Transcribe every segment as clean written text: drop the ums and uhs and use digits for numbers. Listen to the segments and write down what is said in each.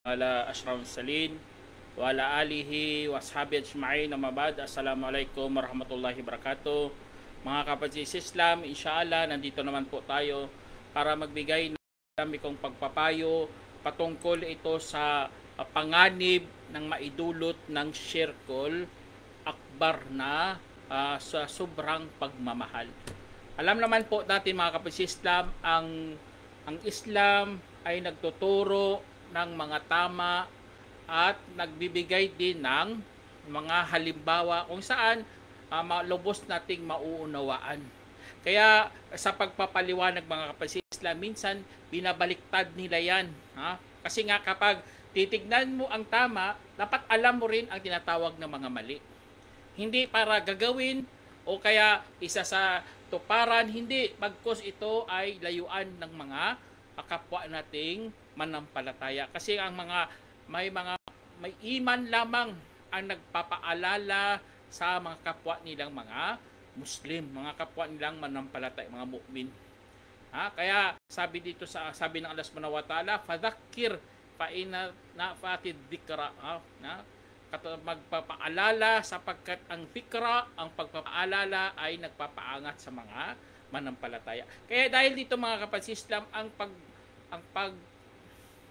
ala ashraf salin wa ala alihi washabi ajma'in na mabad. Assalamualaikum warahmatullahi wabarakatuh. Mga kapatid sa Islam, inshallah nandito naman po tayo para magbigay ng dami kong pagpapayo patungkol ito sa panganib ng maidulot ng syirkul akbar na sa sobrang pagmamahal. Alam naman po natin mga kapatid sa Islam, ang Islam ay nagtuturo ng mga tama at nagbibigay din ng mga halimbawa kung saan lubos nating mauunawaan. Kaya sa pagpapaliwanag mga kapatid sa Islam, minsan binabaliktad nila yan. Kasi nga kapag titignan mo ang tama, dapat alam mo rin ang tinatawag ng mga mali. Hindi para gagawin o kaya isa sa tuparan, hindi. Bagkus ito ay layuan ng mga kapwa nating manampalataya. Kasi ang may iman lamang ang nagpapaalala sa mga kapwa nilang mga Muslim, mga kapwa nilang manampalataya, mga mu'min. Kaya sabi dito sabi ng Allah Subhanahu wa Ta'ala, fadhakkir fa inna nafati dhikra, magpapaalala sapagkat ang dhikra, ang pagpapaalala ay nagpapaangat sa mga manampalataya. Kaya dahil dito mga kapatid Islam, ang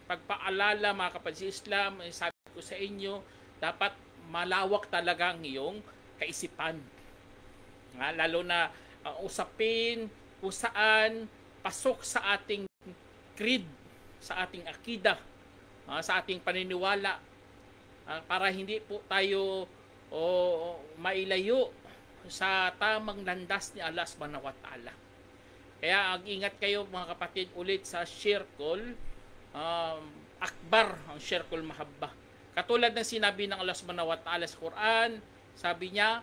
pagpaalala mga kapatid Islam, sabi ko sa inyo, dapat malawak talaga ang iyong kaisipan. Lalo na usapin kung saan pasok sa ating creed, sa ating akida, sa ating paniniwala, para hindi po tayo mailayo sa tamang landas ni Allah Subhanahu wa Ta'ala. Kaya ingat kayo mga kapatid ulit sa syirkul akbar, ang syirkul mahabba. Katulad ng sinabi ng Allah Subhanahu wa Ta'ala sa Quran, sabi niya,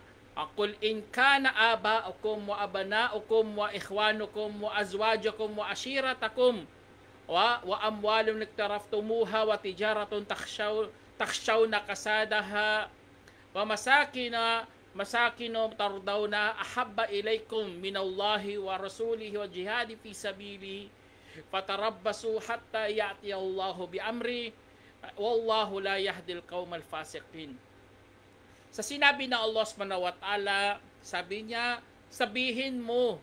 qul in kana aba'ukum wa abana'ukum wa ikhwanukum wa azwajukum wa ashiratakum wa amwalun iktaraftumuha wa tijaratun takhshawna kasadaha wa masakinu tardawna ahabba ilaykum minallahi wa rasulihi wa jihadi fi sabili fatarabbasu hatta ya'tiyallahu bi amri wallahu la yahdil qaumal fasiqin. Sa sinabi ng Allah Subhanahu wa Ta'ala, sabi niya, sabihin mo.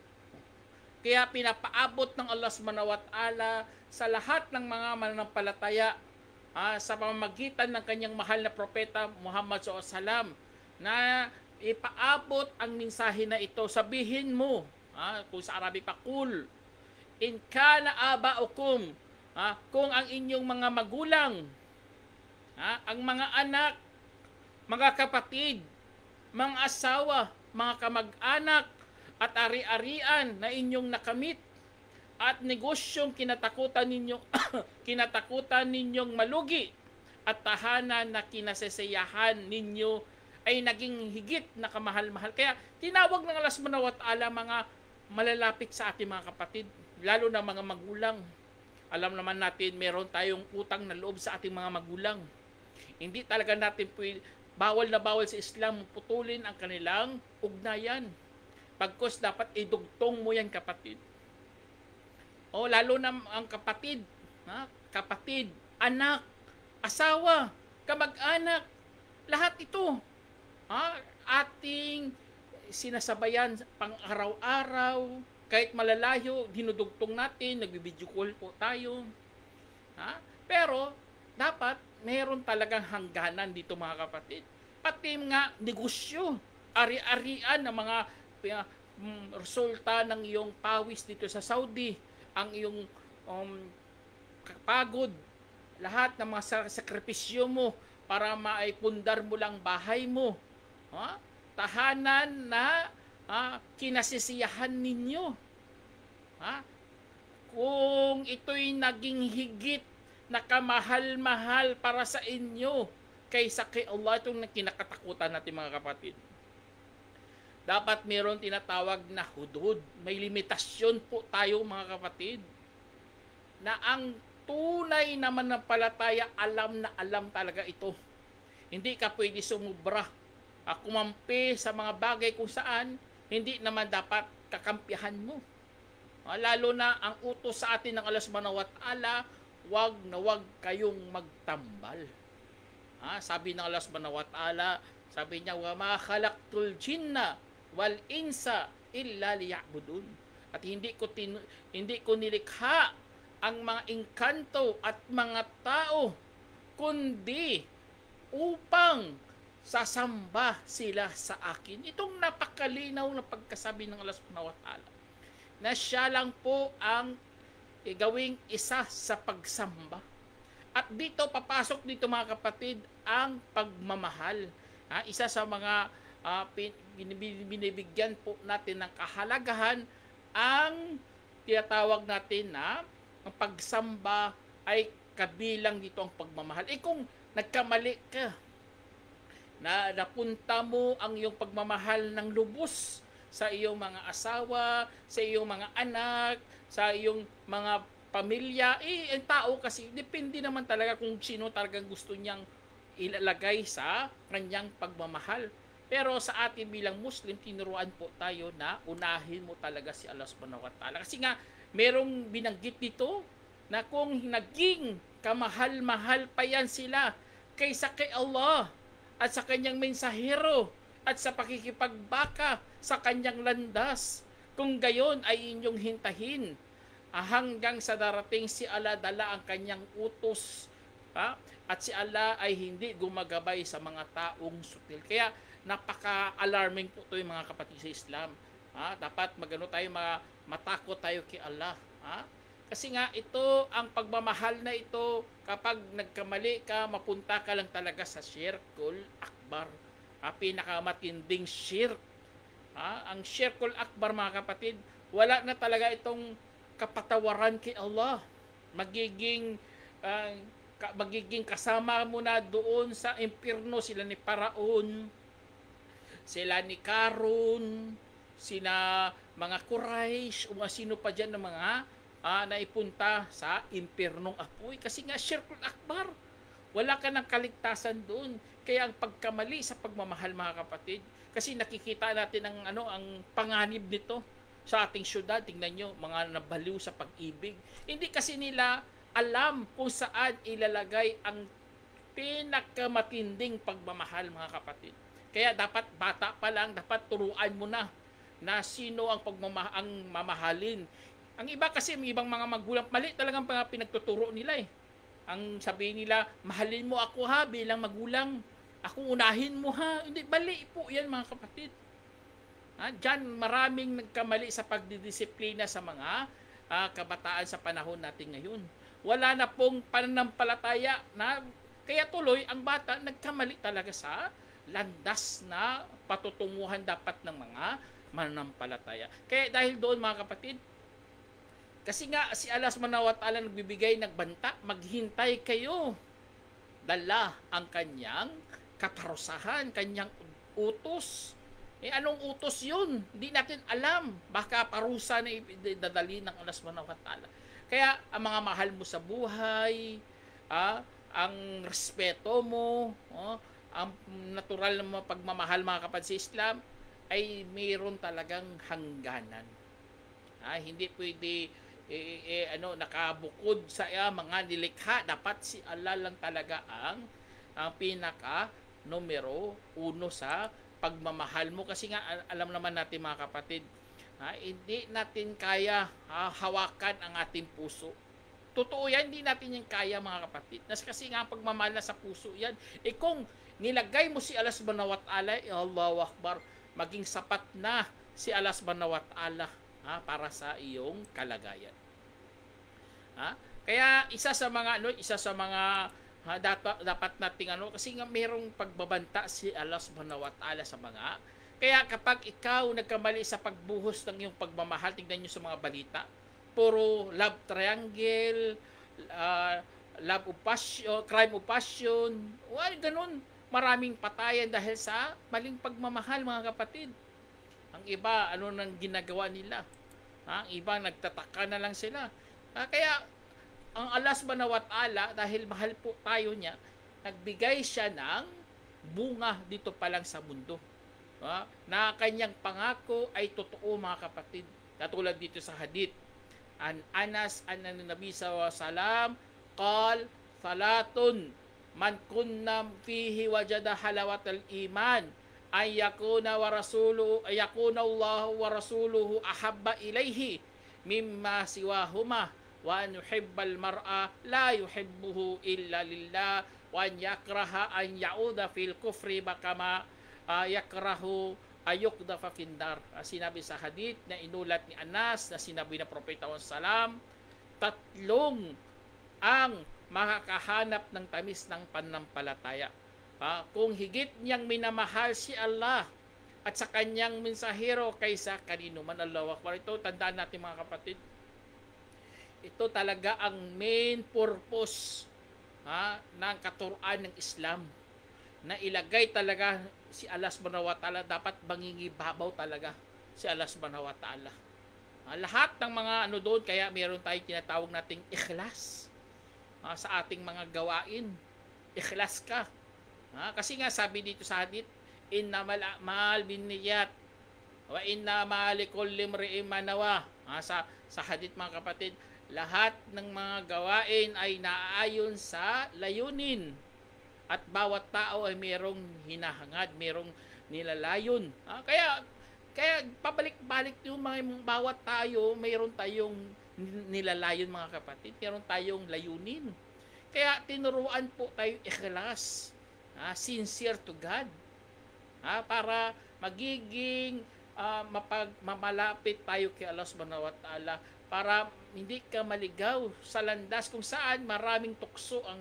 Kaya pinapaabot ng Allah Subhanahu wa Ta'ala sa lahat ng mga mananampalataya sa pamamagitan ng kanyang mahal na propeta Muhammad SAW na ipaabot ang mensahe na ito. Sabihin mo, kung sa Arabic pa, kul in kana aba'ukum, kung ang inyong mga magulang, ang mga anak, mga kapatid, mga asawa, mga kamag-anak, at ari-arian na inyong nakamit, at negosyong kinatakutan ninyong malugi, at tahanan na kinasasiyahan ninyo ay naging higit na kamahal-mahal. Kaya tinawag ng Allah Subhanahu wa Ta'ala mga malalapit sa ating mga kapatid, lalo na mga magulang. Alam naman natin meron tayong utang na loob sa ating mga magulang. Hindi talaga natin bawal na bawal sa Islam putulin ang kanilang ugnayan. Pagkos dapat idugtong mo yan kapatid. Lalo na ang kapatid, anak, asawa, kamag-anak, lahat ito ating sinasabayan pang araw-araw, kahit malalayo, dinudugtong natin, nagbibideo call po tayo. Pero dapat meron talagang hangganan dito mga kapatid. Pati nga negosyo, ari-arian ng mga resulta ng iyong pawis dito sa Saudi, ang iyong pagod, lahat ng mga sakripisyo mo para maipundar mo lang bahay mo, tahanan na kinasisiyahan ninyo. Kung ito'y naging higit na kamahal-mahal para sa inyo kaysa kay Allah, itong kinakatakutan natin mga kapatid. Dapat meron tinatawag na hudud. May limitasyon po tayo mga kapatid. Na ang tunay na manampalataya, alam na alam talaga ito. Hindi ka pwede sumubra, kumampi sa mga bagay kung saan hindi naman dapat kakampihan mo. Lalo na ang utos sa atin ng Allah Subhanahu wa Ta'ala, wag na wag kayong magtambal. Sabi ng Allah subhanahu wa ta'ala, sabi niya, wa ma khalaqtul jinna wal insa illa liya'budun. At hindi ko nilikha ang mga engkanto at mga tao kundi upang sasamba sila sa akin. Itong napakalinaw na pagkasabi ng Allah subhanahu wa ta'ala na siya lang po ang gawing isa sa pagsamba. At dito, papasok dito mga kapatid, ang pagmamahal. Isa sa mga binibigyan po natin ng kahalagahan ang tinatawag natin na ang pagsamba ay kabilang dito ang pagmamahal. Kung nagkamali ka, na napunta mo ang iyong pagmamahal ng lubos sa iyong mga asawa, sa iyong mga anak, sa iyong mga pamilya, ang tao kasi, depende naman talaga kung sino talagang gusto niyang ilalagay sa kanyang pagmamahal. Pero sa atin bilang Muslim, tinuruan po tayo na unahin mo talaga si Allah subhanahu wa ta'ala. Kasi nga, merong binanggit dito na kung naging kamahal-mahal pa yan sila kaysa kay Allah at sa kanyang mensahero at sa pakikipagbaka sa kanyang landas, kung gayon ay inyong hintahin hanggang sa darating si Allah dala ang kanyang utos, at si Allah ay hindi gumagabay sa mga taong sutil. Kaya napaka-alarming po ito yung mga kapatid sa Islam. Dapat magano tayo, matakot tayo kay Allah. Kasi nga ito, ang pagmamahal na ito, kapag nagkamali ka, mapunta ka lang talaga sa Syirkul Akbar. Pinakamatinding syirk. Ang Syirkul Akbar mga kapatid, wala na talaga itong kapatawaran kay Allah. Magiging kasama mo na doon sa impyerno sila ni Paraon, sila ni Karun, sina mga Quraysh, o sino pa dyan ng mga naipunta sa impyernong apoy. Kasi nga Syirkul Akbar, wala ka ng kaligtasan doon. Kaya ang pagkamali sa pagmamahal mga kapatid, kasi nakikita natin ang panganib nito sa ating syudad. Tingnan nyo, mga nabaliw sa pag-ibig. Hindi kasi nila alam kung saan ilalagay ang pinakamatinding pagmamahal mga kapatid. Kaya dapat bata pa lang, dapat turuan mo na sino ang mamahalin. Ang iba kasi, may ibang mga magulang, mali talagang pinagtuturo nila Ang sabihin nila, mahalin mo ako bilang magulang. Ako unahin mo Hindi, bali po yan mga kapatid. Diyan maraming nagkamali sa pagdidisiplina sa mga kabataan sa panahon natin ngayon. Wala na pong pananampalataya na, kaya tuloy ang bata nagkamali talaga sa landas na patutunguhan dapat ng mga mananampalataya. Kaya dahil doon mga kapatid, kasi nga si Allah subhanahu wa ta'ala nagbibigay nagbanta, maghintay kayo. Dala ang kanyang kaparusahan, kanyang utos. Anong utos yun? Hindi natin alam. Baka parusa na idadali ng Allah subhanahu wa ta'ala. Kaya ang mga mahal mo sa buhay, ang respeto mo, ang natural na pagmamahal mga kapatid sa Islam, ay mayroon talagang hangganan. Hindi pwede nakabukod sa mga nilikha. Dapat si Allah lang talaga ang pinaka numero uno sa pagmamahal mo. Kasi nga alam naman natin mga kapatid, hindi natin kaya hawakan ang ating puso. Totoo yan, hindi natin yung kaya mga kapatid. Kasi nga pagmamahal na sa puso yan. Kung nilagay mo si Allah subhanahu wa ta'ala, Allahu Akbar, maging sapat na si Allah subhanahu wa ta'ala para sa iyong kalagayan. Kaya isa sa mga dapat nating kasi nga merong pagbabanta si Allah subhanahu wa ta'ala sa mga. Kaya kapag ikaw nagkamali sa pagbuhos ng iyong pagmamahal, tingnan nyo sa mga balita, puro love triangle, love of passion, crime of passion, ganun. Maraming patayan dahil sa maling pagmamahal mga kapatid. Ang iba, nang ginagawa nila? Ang iba, nagtataka na lang sila. Kaya ang Allah subhanahu wa ta'ala, dahil mahal po tayo niya, nagbigay siya ng bunga dito pa lang sa mundo. Na kanyang pangako ay totoo mga kapatid. Katulad dito sa hadith, an Anas an Nabi sallallahu alaihi wasallam qal salatun man kunna fihi wajada halawatal iman ay yakuna Allah wa rasuluhu ahabba ilayhi mimma siwahuma wa an yuhibbal mar'a la yuhibbuhu illa lillah wa an yakraha an yauda fil kufri bakama yakrahu ayukdafa findar. Sinabi sa hadith na inulat ni Anas na sinabi na Propeta Salam, tatlong ang makakahanap ng tamis ng pananampalataya. Kung higit niyang minamahal si Allah at sa kanyang mensahero kaysa kanino man. Allahu Akbar. Ito, tandaan natin mga kapatid, ito talaga ang main purpose ng katuruan ng Islam, na ilagay talaga si Allah subhanahu wa ta'ala, dapat mangingibabaw talaga si Allah subhanahu wa ta'ala. Lahat ng mga doon, kaya meron tayong tinatawag nating ikhlas sa ating mga gawain. Ikhlas ka. Kasi nga sabi dito sa hadith, innamal a'mal binniyat wa innamal likulli imri'in ma nawa. Sa hadith mga kapatid, lahat ng mga gawain ay naaayon sa layunin. At bawat tao ay mayroong hinahangad, mayroong nilalayon. Kaya pabalik-balik yung bawat tayo, mayroon tayong nilalayon mga kapatid. Mayroon tayong layunin. Kaya tinuruan po tayo ikhlas, sincere to God. Para magiging mamalapit tayo kay Allah subhanahu wa ta'ala, para hindi ka maligaw sa landas kung saan maraming tukso ang.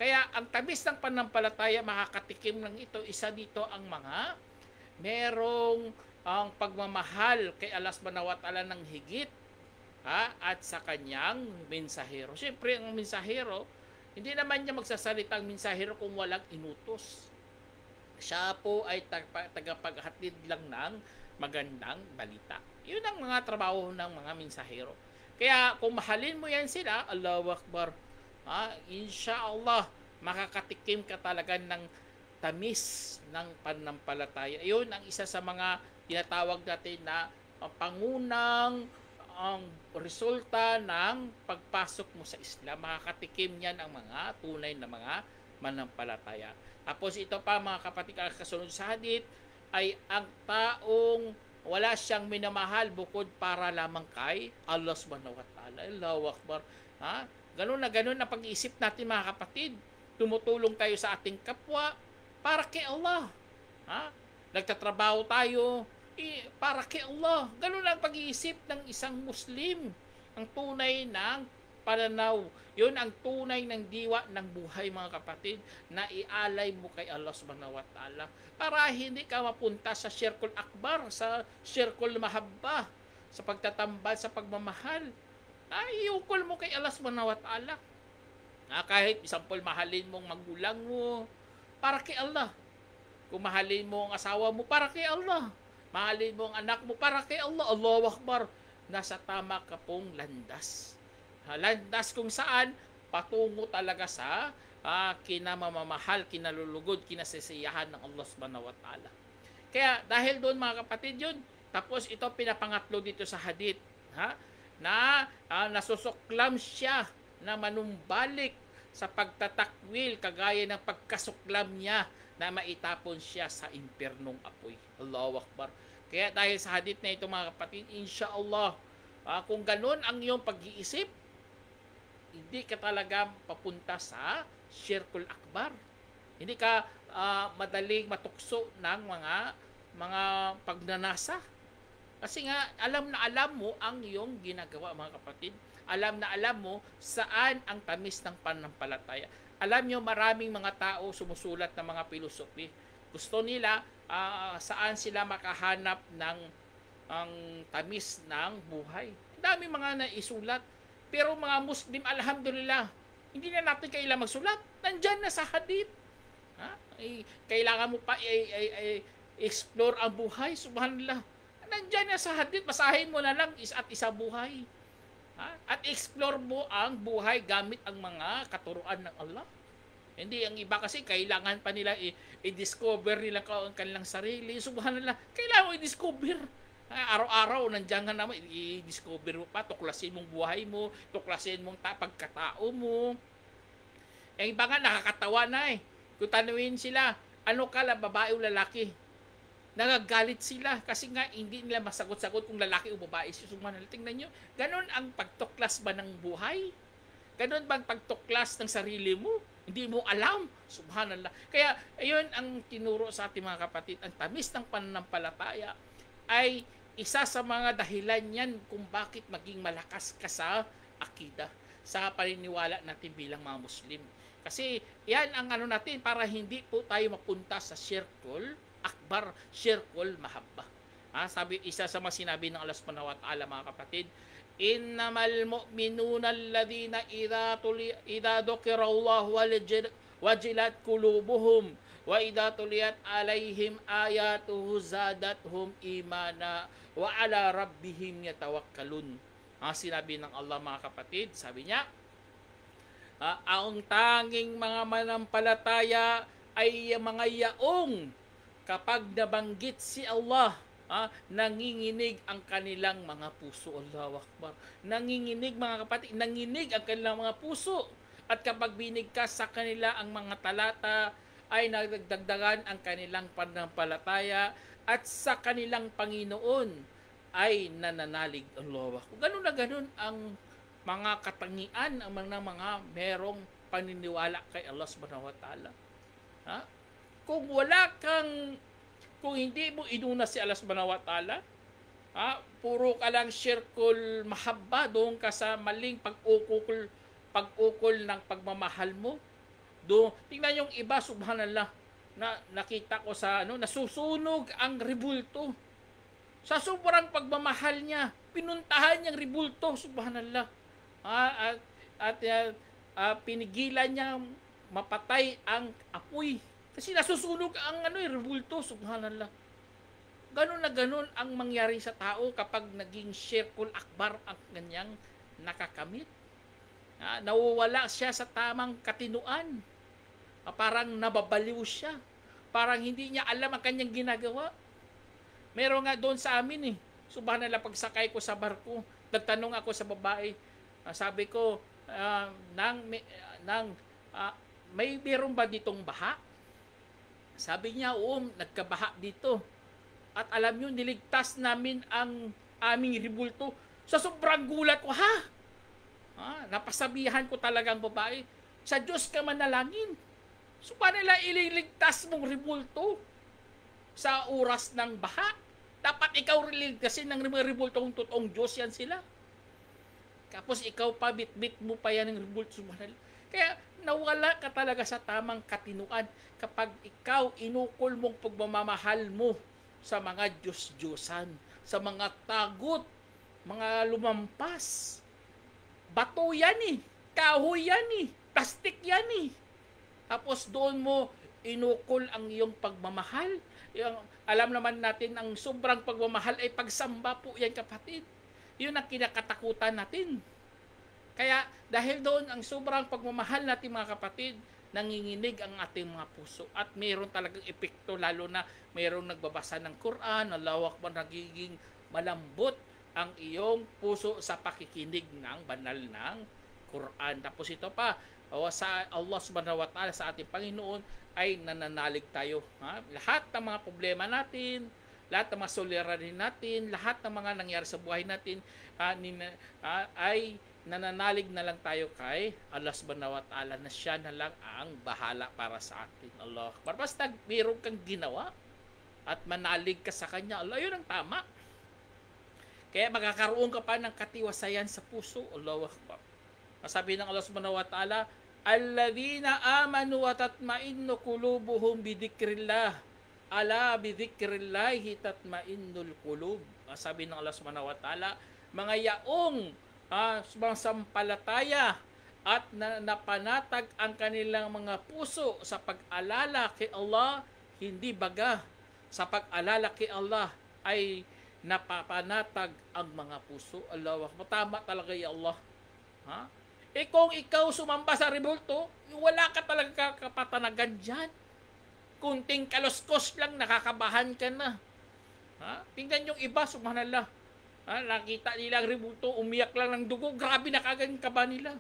Kaya ang tamis ng pananampalataya, makakatikim ng ito, isa dito ang mga merong ang pagmamahal kay Allah subhanahu wa ta'ala ng higit at sa kanyang mensahero. Siyempre ang mensahero, hindi naman niya magsasalita ang mensahero kung walang inutos. Siya po ay tagapaghatid lang ng magandang balita. Yun ang mga trabaho ng mga mensahero. Kaya kung mahalin mo yan sila, Allahu Akbar, inshallah makakatikim ka talaga ng tamis ng pananampalataya. Yun ang isa sa mga tinatawag natin na pangunang ang resulta ng pagpasok mo sa Islam. Makakatikim yan ang mga tunay na mga mananampalataya. Tapos ito pa mga kapatid, ang kasunod sa hadith ay ang taong wala siyang minamahal bukod para lamang kay Allah subhanahu wa ta'ala. Allahu Akbar. Ganun na pag-iisip natin mga kapatid. Tumutulong tayo sa ating kapwa para kay Allah. Nagtatrabaho tayo para kay Allah. Ganun ang pag-iisip ng isang Muslim. Ang tunay ng pananaw. Yun ang tunay ng diwa ng buhay mga kapatid, na ialay mo kay Allah subhanahu wa ta'ala. Para hindi ka mapunta sa circle akbar, sa circle mahabba, sa pagtatambal, sa pagmamahal. Iukol mo kay Allah subhanahu wa ta'ala. Kahit example, mahalin mong magulang mo para kay Allah. Kung mahalin mo ang asawa mo para kay Allah. Mahalin mo ang anak mo para kay Allah. Allahu Akbar. Nasa tama ka pong landas. Landas kung saan patungo talaga sa kinamamahal, kinalulugod, kinasisiyahan ng Allah subhanahu wa ta'ala. Kaya dahil doon mga kapatid yun, tapos ito pinapangatlo dito sa hadith, na nasusuklam siya na manumbalik sa pagtatakwil kagaya ng pagkasuklam niya na maitapon siya sa impernong apoy. Allahu Akbar. Kaya dahil sa hadith na ito mga kapatid, insyaAllah, kung ganun ang iyong pag-iisip, hindi ka talaga papunta sa Shirkul Akbar. Hindi ka madaling matukso ng mga pagnanasa. Kasi nga, alam na alam mo ang iyong ginagawa mga kapatid. Alam na alam mo saan ang tamis ng pananampalataya. Alam nyo, maraming mga tao sumusulat ng mga filosofi. Gusto nila saan sila makahanap ng ang tamis ng buhay. Dami mga naisulat. Pero mga Muslim, alhamdulillah, hindi na natin kailangan magsulat. Nandyan na sa hadith. Kailangan mo pa explore ang buhay. Subhanallah. Nandyan na sa hadith. Basahin mo na lang at isa buhay. At explore mo ang buhay gamit ang mga katuruan ng Allah. Hindi, ang iba kasi kailangan pa nila i-discover nila ang kanilang sarili. Subhanallah. Kailangan mo i-discover. Araw-araw, nandiyan naman, i-discover mo pa, tuklasin mong buhay mo, tuklasin mong pagkatao mo. Yung iba nga nakakatawa na eh. Kung tanungin sila, ano ka la, babae o lalaki? Nagagalit sila kasi nga hindi nila masagot-sagot kung lalaki o babae. Subhanallah, tingnan nyo, ganon ang pagtuklas ba ng buhay? Ganon bang pagtuklas ng sarili mo? Hindi mo alam. Subhanallah. Kaya, ayun ang tinuro sa ating mga kapatid. Ang tamis ng pananampalataya ay isa sa mga dahilan yan kung bakit maging malakas ka sa akida, sa paniniwala natin bilang mga Muslim. Kasi yan ang ano natin para hindi po tayo mapunta sa shirkul akbar, shirkul mahabba. Sabi isa sa mga sinabi ng Allah Subhanahu wa Ta'ala, mga kapatid, innamal mu'minuna alladhina idha dhukira Allah wajilat qulubuhum wa idha tuliyat alaihim ayatuhu zadathum imana wa ala rabbihim yatawakkalun. Sinabi ng Allah, mga kapatid, sabi niya, ang tanging mga manampalataya ay mga yaong kapag nabanggit si Allah, nanginginig ang kanilang mga puso. Allahu Akbar. Nanginginig, mga kapatid, nanginginig ang kanilang mga puso. At kapag binigkas sa kanila ang mga talata, ay nagdagdagan ang kanilang pananampalataya at sa kanilang Panginoon ay nananalig. Allahu Akbar. Ganun na ganun ang mga katangian, ang mga merong paniniwala kay Allah Subhanahu wa Ta'ala. Kung hindi mo inuna si Allah Subhanahu wa Ta'ala, puro ka lang shirkul mahabba, doon ka sa maling pag-ukol ng pagmamahal mo. Tingnan yung iba, subhanallah, na nakita ko sa nasusunog ang rebulto. Sa sobrang pagmamahal niya, pinuntahan niyang rebulto, subhanallah. Pinigilan niya mapatay ang apoy. Kasi nasusunog ang rebulto, subhanallah. Ganun na ganun ang mangyari sa tao kapag naging shirkul akbar ang kanyang nakakamit. Nawawala siya sa tamang katinuan. Parang nababaliw siya. Parang hindi niya alam ang kanyang ginagawa. Meron nga doon sa amin subhanallah, pagsakay ko sa barko, nagtanong ako sa babae, sabi ko, may meron ba ditong baha? Sabi niya, nagkabaha dito. At alam nyo, niligtas namin ang aming rebulto. Sa sobrang gulat ko, napasabihan ko talagang babae, sa Diyos ka manalangin. So, paano nila ililigtas mong rebulto sa oras ng baha? Dapat ikaw liligtasin ng rebulto kung totoong Diyos yan sila. Tapos ikaw pa, bit-bit mo pa yan ng rebulto. Kaya nawala ka talaga sa tamang katinuan kapag ikaw inukol mong pagmamahal mo sa mga Diyos-Diyosan, sa mga tagot, mga lumampas. Bato yan kahoy yan plastic yan Tapos doon mo inukol ang iyong pagmamahal. Alam naman natin ang sobrang pagmamahal ay pagsamba po yan, kapatid. Yun ang kinakatakutan natin. Kaya dahil doon ang sobrang pagmamahal natin, mga kapatid, nanginginig ang ating mga puso. At mayroon talagang epekto, lalo na mayroong nagbabasa ng Quran, Allahu Akbar, nagiging malambot ang iyong puso sa pakikinig ng banal ng Quran. Tapos ito pa, sa Allah Subhanahu wa Ta'ala, sa ating Panginoon, ay nananalig tayo. Lahat ng mga problema natin, lahat ng mga suliranin natin, lahat ng mga nangyari sa buhay natin, ay nananalig na lang tayo kay Allah Subhanahu wa Ta'ala, na siya na lang ang bahala para sa atin. Allah. Basta mayroon kang ginawa at manalig ka sa Kanya, Allah, yun ang tama. Kaya magkakaroon ka pa ng katiwasayan sa puso. Allahu Akbar. Sabi ng Allah Subhanahu wa Ta'ala, alladhina amanu wa tatma'innu qulubuhum bidhikrillah. Ala bidhikrillahi tatma'innul qulub. Sabi ng Allah Subhanahu wa Ta'ala, mga yaong sampalataya at napanatag ang kanilang mga puso sa pag-alala kay Allah, hindi baga sa pag-alala kay Allah ay napapanatag ang mga puso. Allah, tama talaga ya Allah. Kung ikaw sumamba sa rebulto, wala ka talaga kapatanagan dyan. Kunting kaluskos lang, nakakabahan ka na. Tingnan yung iba, subhanallah. Nakita nila ang rebulto, umiyak lang ng dugo, grabe na kagad kaba nila.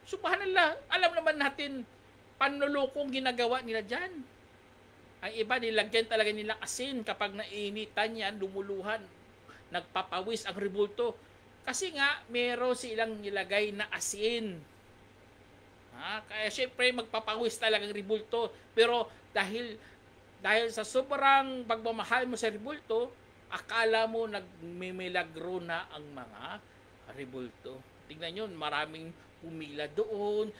Subhanallah, alam naman natin, panlulokong ginagawa nila dyan. Ang iba, nilagyan talaga nila asin kapag nainitan yan, lumuluhan, nagpapawis ang rebulto. Kasi nga, meron silang nilagay na asin. Kaya syempre, magpapawis talaga ang rebulto. Pero dahil sa sobrang pagmamahal mo sa rebulto, akala mo nagmimilagro na ang mga rebulto. Tingnan nyo, maraming pumila doon,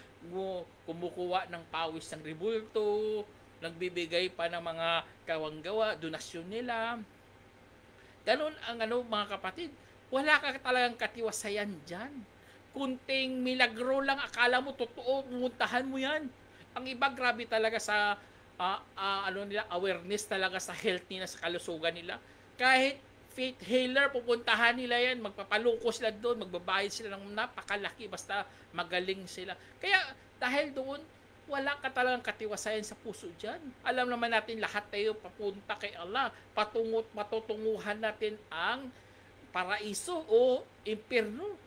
kumukuha ng pawis ng rebulto, nagbibigay pa ng mga kawanggawa, donasyon nila. Ganun ang mga kapatid. Wala ka talagang katiwasayan dyan. Kunting milagro lang, akala mo totoo, pumuntahan mo yan. Ang iba, grabe talaga sa awareness talaga sa health nila, sa kalusugan nila. Kahit faith healer, pupuntahan nila yan, magpapaluko sila doon, magbabayad sila ng napakalaki, basta magaling sila. Kaya dahil doon, wala ka talagang katiwasayan sa puso dyan. Alam naman natin lahat tayo papunta kay Allah. Matutunguhan natin ang paraiso o impyerno.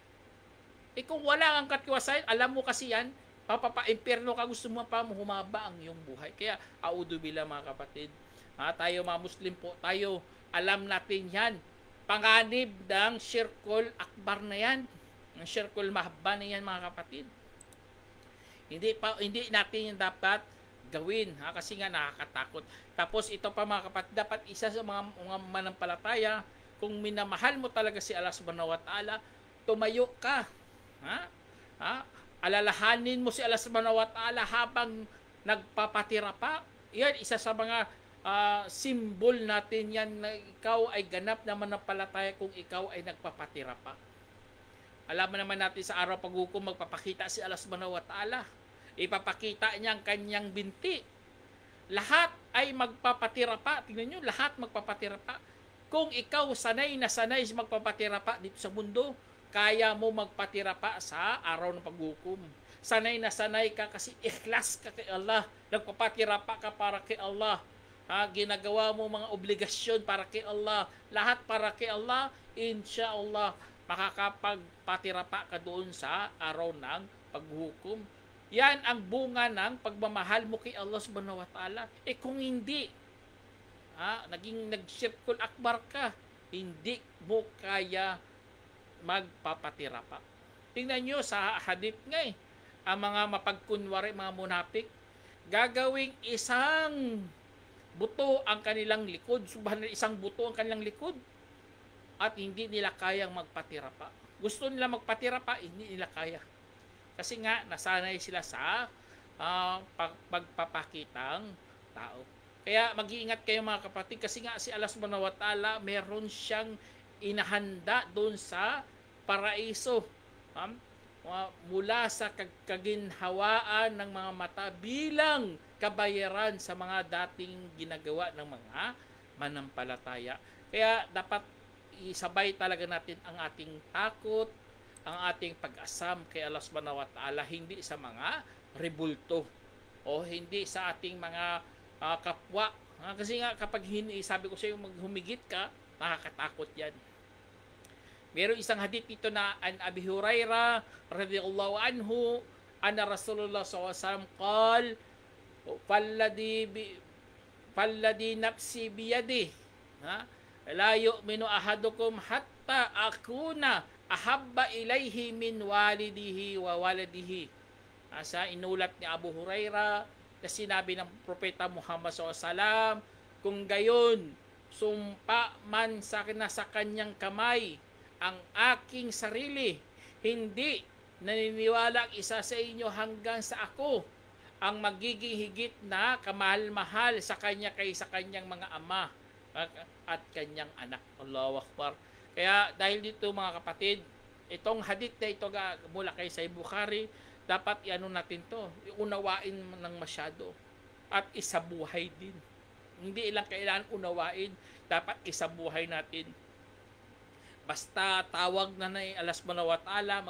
Kung wala kang katiwasayan, alam mo kasi yan, papapa-impyerno ka, gusto mo pa humaba ang iyong buhay. Kaya, audu billah mga kapatid. Tayo mga Muslim po, tayo, alam natin yan. Panganib ng Shirkul Akbar na yan. Ang Shirkul Mahba na yan mga kapatid. Hindi natin yung dapat gawin, kasi nga nakakatakot. Tapos ito pa mga kapatid, dapat isa sa mga manampalataya, kung minamahal mo talaga si Allah subhanahu wa ta'ala, tumayo ka. Alalahanin mo si Allah subhanahu wa ta'ala habang nagpapatira pa. Yan, isa sa mga symbol natin yan na ikaw ay ganap na manampalataya kung ikaw ay nagpapatira pa. Alam mo naman natin sa araw paghukom, magpapakita si Allah subhanahu wa ta'ala. Ipapakita niya ang kanyang binti. Lahat ay magpapatira pa. Tingnan nyo, lahat magpapatira pa. Kung ikaw sanay na sanay magpapatira pa dito sa mundo, kaya mo magpatira pa sa araw ng paghukom. Sanay na sanay ka kasi ikhlas ka kay Allah. Nagpapatira pa ka para kay Allah. Ginagawa mo mga obligasyon para kay Allah. Lahat para kay Allah, insyaAllah, makakapagpatira pa ka doon sa araw ng paghukom. Yan ang bunga ng pagmamahal mo kay Allah subhanahu wa ta'ala. Kung hindi, naging nag-Shirkul Akbar ka, hindi mo kaya magpapatira pa. Tingnan nyo sa hadith nga ang mga mapagkunwari, mga munapik, gagawing isang buto ang kanilang likod, subhanallah, isang buto ang kanilang likod, at hindi nila kayang magpatira pa. Gusto nila magpatira pa, hindi nila kaya. Kasi nga, nasanay sila sa pagpapakitang tao. Kaya mag-iingat kayo mga kapatid, kasi nga si Allah subhanahu wa ta'ala, meron siyang inahanda doon sa paraiso. Mula sa kaginhawaan ng mga mata bilang kabayaran sa mga dating ginagawa ng mga manampalataya. Kaya dapat isabay talaga natin ang ating takot, ang ating pag-asam kay Allah subhanahu wa ta'ala, hindi sa mga rebulto o hindi sa ating mga kapwa. Kasi nga kapag sabi ko sa iyo maghumigit ka, nakakatakot yan. Meron isang hadith dito na an Abi Hurairah radhiyallahu anhu anna Rasulullah SAW qal falladhi nafsi biyadi la yu'minu ahadukum hatta akuna ahabba ilayhi min walidihi wa waladihi. Sa inulat ni Abu Hurairah na sinabi ng Propeta Muhammad SAW, kung gayon sumpa man sa kanyang kamay ang aking sarili, hindi naniniwala ang isa sa inyo hanggang sa ako ang magiging higit na kamahal-mahal sa kanya kaysa kanyang mga ama at kanyang anak. Allahu Akbar. Kaya dahil dito mga kapatid, itong hadith na ito mula kay Sahih Bukhari, dapat iano natin to, iunawain ng masyado at isabuhay din. Hindi ilang kailangan unawain, dapat isabuhay natin. Basta tawag na ni Allah subhanahu wa ta'ala,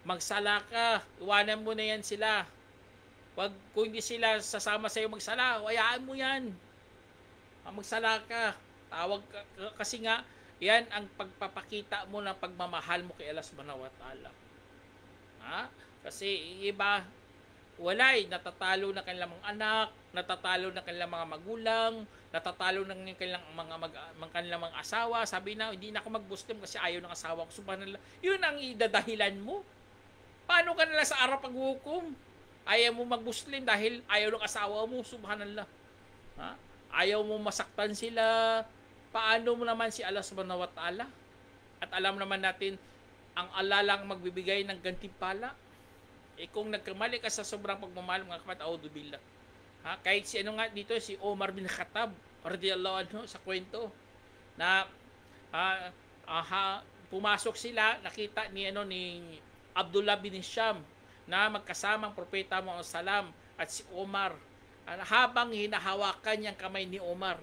magsala ka, iwanan mo na yan sila. Kung hindi sila sasama sa iyo magsala, hayaan mo yan. Magsala ka, tawag ka, kasi nga, yan ang pagpapakita mo ng pagmamahal mo kay Allah subhanahu wa ta'ala. Kasi iba, wala eh, natatalo na kanilang mga anak, natatalo na kanilang mga magulang, natatalo na kanilang kanilang mga asawa. Sabi na, hindi na ako mag-Muslim kasi ayaw ng asawa ko. Subhanallah. Yun ang idadahilan mo. Paano ka nila sa araw paghukom? Ayaw mo mag-Muslim dahil ayaw ng asawa mo. Subhanallah. Ha? Ayaw mo masaktan sila. Paano mo naman si Allah subhanahu wa ta'ala? At alam naman natin, ang Allah lang magbibigay ng gantimpala. Kung nagkamali ka sa sobrang pagmamahal, mga kapatid, auzubillah. Kahit si ano nga dito, si Omar bin Khattab, radiyallahu anhu, sa kwento, na pumasok sila, nakita ni Abdullah bin Hisham, na magkasamang propeta Muhammad salam at si Omar, habang hinahawakan niyang kamay ni Omar.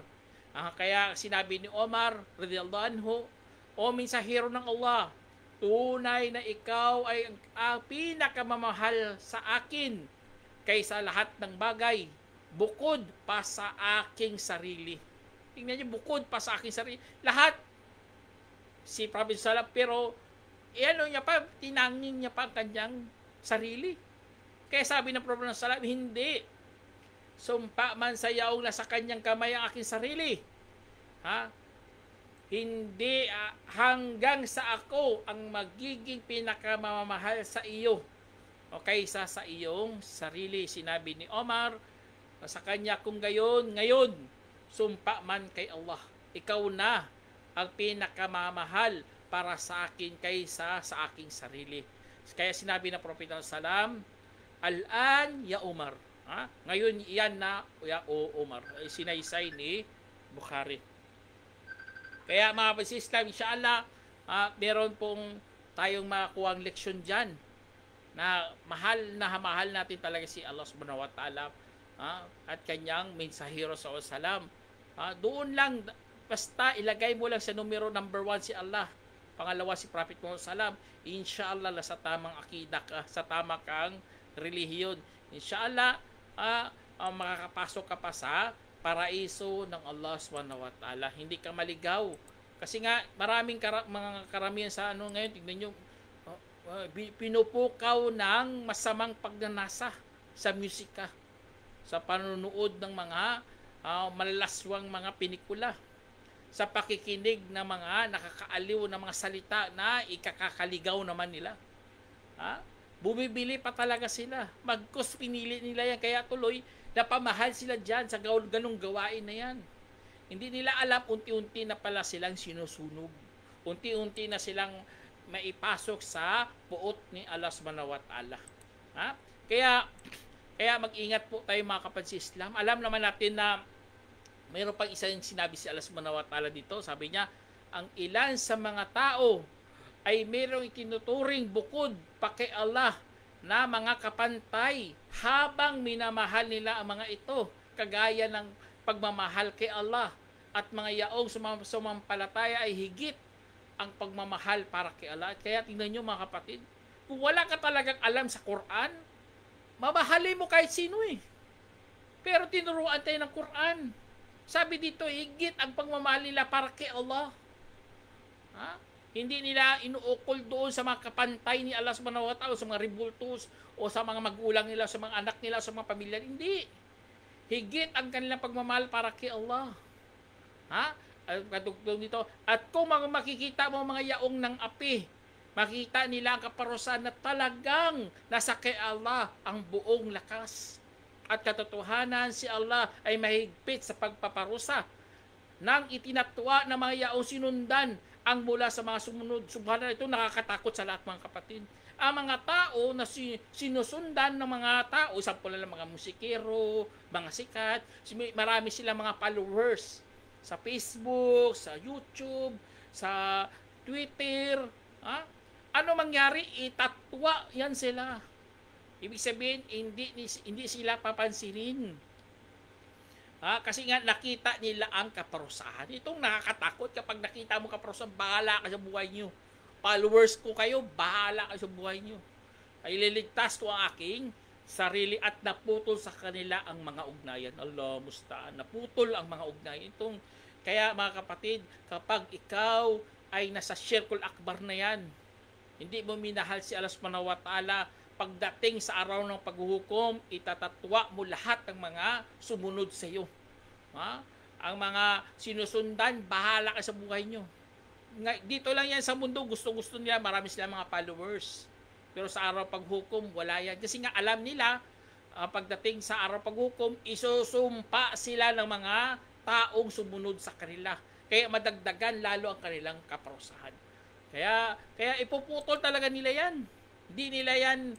Kaya sinabi ni Omar, radiyallahu anhu, o mensahero ng Allah, tunay na ikaw ay ang pinakamamahal sa akin kaysa lahat ng bagay, bukod pa sa aking sarili. Tingnan niyo, bukod pa sa aking sarili. Lahat, si Prophet Salam, pero niya pa, tinangin niya pa ang kanyang sarili. Kaya sabi ng Prophet Salam, hindi. Sumpa man sa yaong nasa kanyang kamay ang aking sarili. Hindi hanggang sa ako ang magiging pinakamamahal sa iyo o kaysa sa iyong sarili. Sinabi ni Omar sa kanya, kung ngayon, sumpa man kay Allah, ikaw na ang pinakamamahal para sa akin kaysa sa aking sarili. Kaya sinabi ng Propeta Salam, Al-an ya Umar. Ngayon yan na ya Umar. Sinaysay ni Bukhari. Kaya mga Islam, inshallah, meron pong tayong makakuhang leksyon dyan na mahal natin talaga si Allah subhanahu wa ta'ala at kanyang mensahero sa salam. Doon lang, basta ilagay mo lang sa numero number 1 si Allah, pangalawa si Prophet Muhammad salam, inshallah sa tamang akida ka, sa tama kang relihiyon. Inshallah, makakapasok ka pa sa paraiso ng Allah subhanahu wa ta'ala. Hindi ka maligaw. Kasi nga, maraming mga karamihan sa ngayon, tignan nyo, pinupukaw ng masamang pagnanasa sa musika, sa panonood ng mga malalaswang mga pelikula, sa pakikinig ng mga nakakaaliw na mga salita na ikakakaligaw naman nila. Bumibili pa talaga sila. Magkos pinili nila yan. Kaya tuloy, napamahal sila dyan sa ganong gawain na yan. Hindi nila alam, unti-unti na pala silang sinusunog. Unti-unti na silang maipasok sa puot ni Allah subhanahu wa ta'ala. Kaya mag-ingat po tayo mga kapatid sa Islam. Alam naman natin na mayroon pang isa yung sinabi si Allah subhanahu wa ta'ala dito. Sabi niya, ang ilan sa mga tao ay mayroong itinuturing bukod pa kay Allah na mga kapantay habang minamahal nila ang mga ito, kagaya ng pagmamahal kay Allah, at mga yaong sumampalataya ay higit ang pagmamahal para kay Allah. Kaya tingnan nyo mga kapatid, kung wala ka talagang alam sa Quran, mamahalin mo kahit sino eh. Pero tinuruan tayo ng Quran. Sabi dito, higit ang pagmamahal nila para kay Allah. Hindi nila inuukol doon sa mga kapantay ni Allah subhanahu wa ta'ala, sa mga rebultos o sa mga magulang nila, sa mga anak nila, sa mga pamilya. Hindi. Higit ang kanilang pagmamahal para kay Allah. Katugtog dito. At kung makikita mo mga yaong ng api, makikita nila ang kaparusahan na talagang nasa kay Allah ang buong lakas. At katotohanan, si Allah ay mahigpit sa pagpaparusa nang itinatwa ng mga yaong sinundan ang mula sa mga sumunod. Subhanallah, ito nakakatakot sa lahat mga kapatid. Ang mga tao na sinusundan ng mga tao, sample lang mga musikero, mga sikat, marami silang mga followers sa Facebook, sa YouTube, sa Twitter. Ano mangyari? Itatwa yan sila. Ibig sabihin, hindi sila papansinin. Kasi nga nakita nila ang kaparusahan. Itong nakakatakot kapag nakita mo kaparusahan, bahala ka sa buhay nyo. Followers ko kayo, bahala ka sa buhay nyo. Ay liligtas ko ang aking sarili at naputol sa kanila ang mga ugnayan. Allah musta'an, naputol ang mga ugnayan. Kaya mga kapatid, kapag ikaw ay nasa circle akbar na yan, hindi mo minahal si Allah subhanahu wa ta'ala, pagdating sa araw ng paghuhukom, itatatwa mo lahat ng mga sumunod sa iyo. Ha? Ang mga sinusundan, bahala ka sa buhay nyo. Dito lang yan sa mundo, gusto-gusto nila, marami sila mga followers. Pero sa araw paghukom, wala yan. Kasi nga alam nila, pagdating sa araw paghukom, isusumpa sila ng mga taong sumunod sa kanila. Kaya madagdagan lalo ang kanilang kaparusahan. Kaya ipuputol talaga nila yan. Hindi nila yan,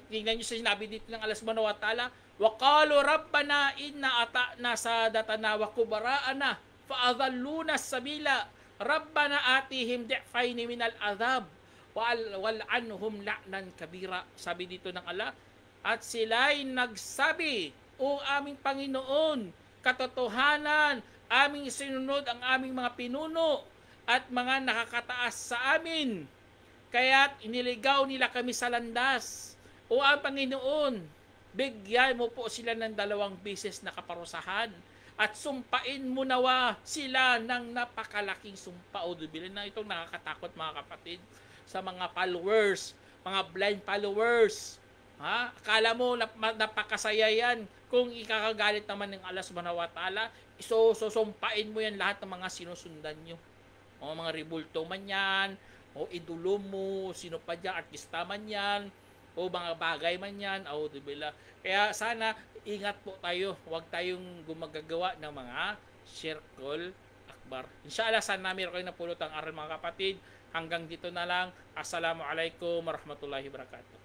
tingnan nyo sa sinabi dito ng Allah subhanahu wa ta'ala, وَقَالُوا رَبَّنَا إِنَّا أَطَعْنَا سَادَتَنَا وَكُبَرَاءَنَا فَأَضَلُّونَا السَّبِيلَ رَبَّنَا آتِهِمْ ضِعْفَيْنِ مِنَ الْعَذَابِ وَلْعَنْهُمْ لَعْنًا كَبِيرًا. Sabi dito ng Allah, at sila'y nagsabi, O aming Panginoon, katotohanan, aming sinunod ang aming mga pinuno at mga nakakataas sa amin. Kaya't iniligaw nila kami sa landas. O ang Panginoon, bigyan mo po sila ng 2 beses na kaparusahan at sumpain mo nawa sila ng napakalaking sumpa. O dubilin na itong nakakatakot mga kapatid sa mga followers, mga blind followers. Ha? Akala mo napakasaya yan kung ikakagalit naman ng Allah subhanahu wa ta'ala, susumpain mo yan lahat ng mga sinusundan nyo. O mga ribulto man yan, o idolo mo, sino pa dyan, artista man yan, o mga bagay man yan, o dibila. Kaya sana ingat po tayo, huwag tayong gumagagawa ng mga circle akbar. Inshallah, sana meron kayong napulot ang aral mga kapatid. Hanggang dito na lang. Assalamualaikum warahmatullahi wabarakatuh.